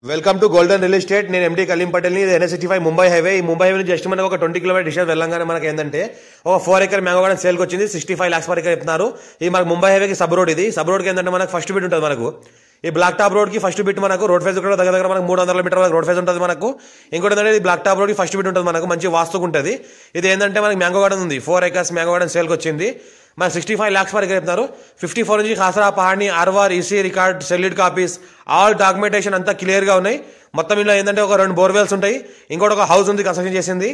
Welcome to golden real estate. నేను ఎండి కలీం పటేల్. ఇది NH65 Mumbai highway. ఈ ముంబై హైవే జస్ట్ మనకు ఒక 20 కిలోమీటర్ డిస్టెన్స్ వెళ్ళంగానే మనకి ఏంటంటే ఒక 4 ఎకర్ మ్యాంగో గార్డెన్ సేల్కి వచ్చింది. 65 lakhs పర్ ఎకర్ చెప్తున్నారు. ఇది మనకు ముంబై హైవేకి సబ్ రోడ్. ఇది సబ్ రోడ్కి ఏంటంటే మనకు ఫస్ట్ బిట్ ఉంటుంది. మనకు ఈ బ్లాక్ టాప్ రోడ్ కి ఫస్ట్ బిట్ మనకు రోడ్ ఫేజ్ కూడా దగ్గర మనకు 300 మీటర్ వరకు రోడ్ ఫేజ్ ఉంటుంది. మనకు ఇంకోటి ఏంటంటే ఈ బ్లాక్ టాప్ రోడ్ కి ఫస్ట్ బిట్ ఉంటుంది. మనకు మంచి వాస్తుకు ఉంటుంది. ఇది ఏంటంటే మనకి మ్యాంగో గార్డెన్ ఉంది. 4 acres మ్యాంగో గార్డెన్ సేల్కి వచ్చింది. మన 65 lakhs పర్ ఎకర్ చెప్తున్నారు. 54 నుంచి khasra పహాడ్ని ఆర్వార్ EC record సెల్యూడ్ copies all documentation అంతా క్లియర్ గా ఉన్నాయి. మొత్తం ఇంట్లో ఏంటంటే ఒక 2 బోర్వెల్స్ ఉంటాయి. ఇంకోటి ఒక హౌస్ ఉంది కన్స్ట్రక్షన్ చేసింది.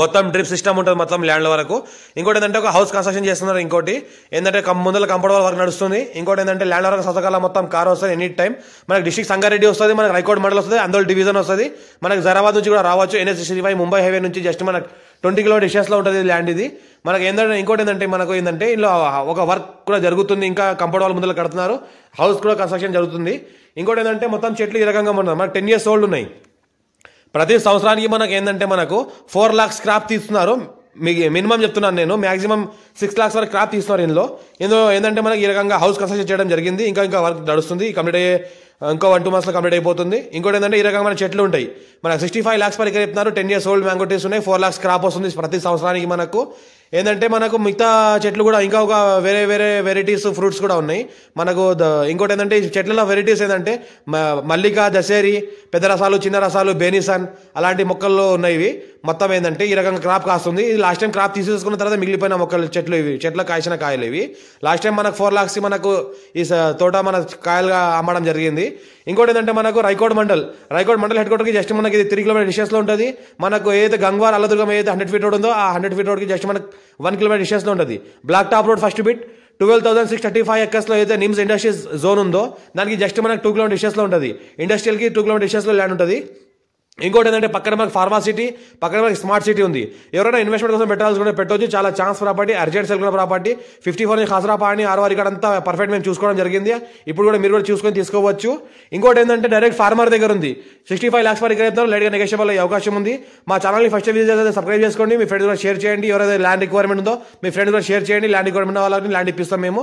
మొత్తం డ్రిప్ సిస్టమ్ ఉంటుంది మొత్తం ల్యాండ్ వరకు. ఇంకోటి ఏంటంటే ఒక హౌస్ కన్స్ట్రక్షన్ చేస్తున్నారు. ఇంకోటి ఏంటంటే ముందర కంపౌండ్ వర్క్ నడుస్తుంది. ఇంకోటి ఏంటంటే ల్యాండ్ వరకు సతకాల మొత్తం కార్ వస్తుంది ఎనీ టైం. మనకి డిస్ట్రిక్ట్ సంగారెడ్డి వస్తుంది, మనకి రైకోడ్ మండల్ వస్తుంది, అందులో డివిజన్ వస్తుంది. మనకి జరాబాద్ నుంచి కూడా రావచ్చు. NH65 ముంబై హైవే నుంచి జస్ట్ మనకు 20 కిలోమీటర్ డిస్టెన్స్ లో ఉంటుంది ల్యాండ్ ఇది. మనకి ఏంటంటే ఇంకోటి ఏంటంటే మనకు ఏంటంటే ఇందులో ఒక వర్క్ కూడా జరుగుతుంది. ఇంకా కంపౌండ్ వాల్ ముందర కడుతున్నారు. హౌస్ కూడా కన్స్ట్రక్షన్ జరుగుతుంది. ఇంకోటి ఏంటంటే మొత్తం చెట్లు ఈ రకంగా ఉన్నాయి. మనకు 10 years ఓల్డ్ ఉన్నాయి. ప్రతి సంవత్సరానికి మనకు ఏంటంటే మనకు 4 lakhs క్రాప్ తీస్తున్నారు. మినిమం చెప్తున్నాను నేను, మాక్సిమం 6 lakhs వరకు క్రాప్ తీస్తున్నారు. ఇందులో ఏంటంటే మనకి ఈ రకంగా హౌస్ కన్స్ట్రక్షన్ చేయడం జరిగింది. ఇంకా వర్క్ నడుస్తుంది. కంప్లీట్ అయ్యే ఇంకో 1-2 months లో కంప్లీట్ అయిపోతుంది. ఇంకోటి ఏంటంటే ఈ రకంగా మన చెట్లు ఉంటాయి. మనకు 65 lakhs పర్ ఎకర్ చెప్తున్నారు. 10 years ఓల్డ్ మ్యాంగో ట్రీస్ ఉన్నాయి. 4 lakhs క్రాప్ వస్తుంది ప్రతి సంవత్సరానికి. మనకు ఏంటంటే మనకు మిగతా చెట్లు కూడా ఇంకా ఒక వేరే వెరైటీస్ ఫ్రూట్స్ కూడా ఉన్నాయి. మనకు ఇంకోటి ఏంటంటే ఈ చెట్లలో వెరైటీస్ ఏంటంటే మల్లిక, దశేరి, పెద్ద రసాలు, చిన్న రసాలు, బేనిసన్ అలాంటి మొక్కల్లో ఉన్నాయి. ఇవి మొత్తం ఏంటంటే ఈ రకంగా క్రాప్ కాస్తుంది. ఇది లాస్ట్ టైం క్రాప్ తీసేసుకున్న తర్వాత మిగిలిపోయిన మొక్కలు చెట్లు. ఇవి చెట్ల కాసిన కాయలు ఇవి. లాస్ట్ టైం మనకు 4 lakhs మనకు ఈ తోట మన కాయలుగా అమ్మడం జరిగింది. ఇంకోటి ఏంటంటే మనకు రైకోడ్ మండల్ హెడ్ క్వార్టర్ కి జస్ట్ మనకి ఇది 3 కిలోమీటర్ డిస్టెన్స్ లో ఉంటుంది. మనకు ఏదైతే గంగ్వార్ అల్లదుర్గం ఏదైతే 100 feet రోడ్ ఉందో ఆ 100 feet రోడ్ కి జస్ట్ మనకు 1 kilometer డిస్టెన్స్ లో ఉంటుంది. Black top road first bit 12,635 acres లో అయితే నిమ్స్ ఇండస్ట్రీస్ జోన్ ఉందో దానికి జస్ట్ మనకు 2 kilometer డిస్టెన్స్ లో ఉంటుంది. ఇండస్ట్రియల్ కి 2 kilometer డిస్టెన్స్ లో ల్యాండ్ ఉంటుంది. ఇంకోటి ఏంటంటే పక్కన మనకి ఫార్మా సిటీ, పక్కన మనకి స్మార్ట్ సిటీ ఉంది. ఎవరైనా ఇన్వెస్ట్మెంట్ కోసం పెట్టాల్సి కూడా పెట్టవచ్చు. చాలా ఛాన్స్ ప్రాపర్టీ, అర్జెంట్ సెల్ కూడా ప్రాపర్టీ. 54 నుంచి ఖాసరా పహాడ్ని ఆర్వార్ ఇక్కడ అంతా పర్ఫెక్ట్ మేము చూసుకోవడం జరిగింది. ఇప్పుడు కూడా మీరు కూడా చూసుకొని తీసుకోవచ్చు. ఇంకోటి ఏంటంటే డైరెక్ట్ ఫార్మర్ దగ్గర ఉంది. 65 lakhs పర్ ఎకర్ చెప్తారు. లైట్గా నెగోషియబుల్ అయ్యే అవకాశం ఉంది. మా ఛానల్ని ఫస్ట్ విజిట్ చేస్తే సబ్స్క్రైబ్ చేసుకోండి. మీ ఫ్రెండ్స్ కూడా షేర్ చేయండి. ఎవరైతే ల్యాండ్ రిక్వైర్మెంట్ ఉందో మీ ఫ్రెండ్స్ కూడా షేర్ చేయండి. ల్యాండ్ రిక్వైర్మెంట్ వాళ్ళకి ల్యాండ్ ఇప్పిస్తాం మేము.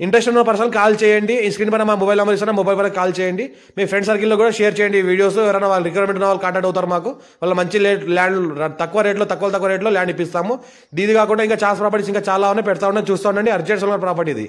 ఇంట్రెస్ట్ ఉన్న పర్సన్ కాల్ చేయండి. ఈ స్క్రీన్ పైన మా మొబైల్ నెంబర్ ఇస్తాను. మొబైల్ పైన కాల్ చేయండి. మీ ఫ్రెండ్ సర్కిల్లో కూడా షేర్ చేయండి ఈ వీడియోస్. ఎవరైనా వాళ్ళు రిక్వైర్మెంట్ ఉన్న వాళ్ళు కాంటాక్ట్ అవుతారు మాకు. వాళ్ళ మంచి ల్యాండ్ తక్కువ రేట్లో ల్యాండ్ ఇప్పిస్తాము. ఇది కాకుండా ఇంకా ఛాన్స్ ప్రాపర్టీస్ ఇంకా చాలా ఉన్నాయి. పెడతా ఉన్నాయి. చూస్తూ ఉండండి. అర్జెంట్ ప్రాపర్టీ ఇది.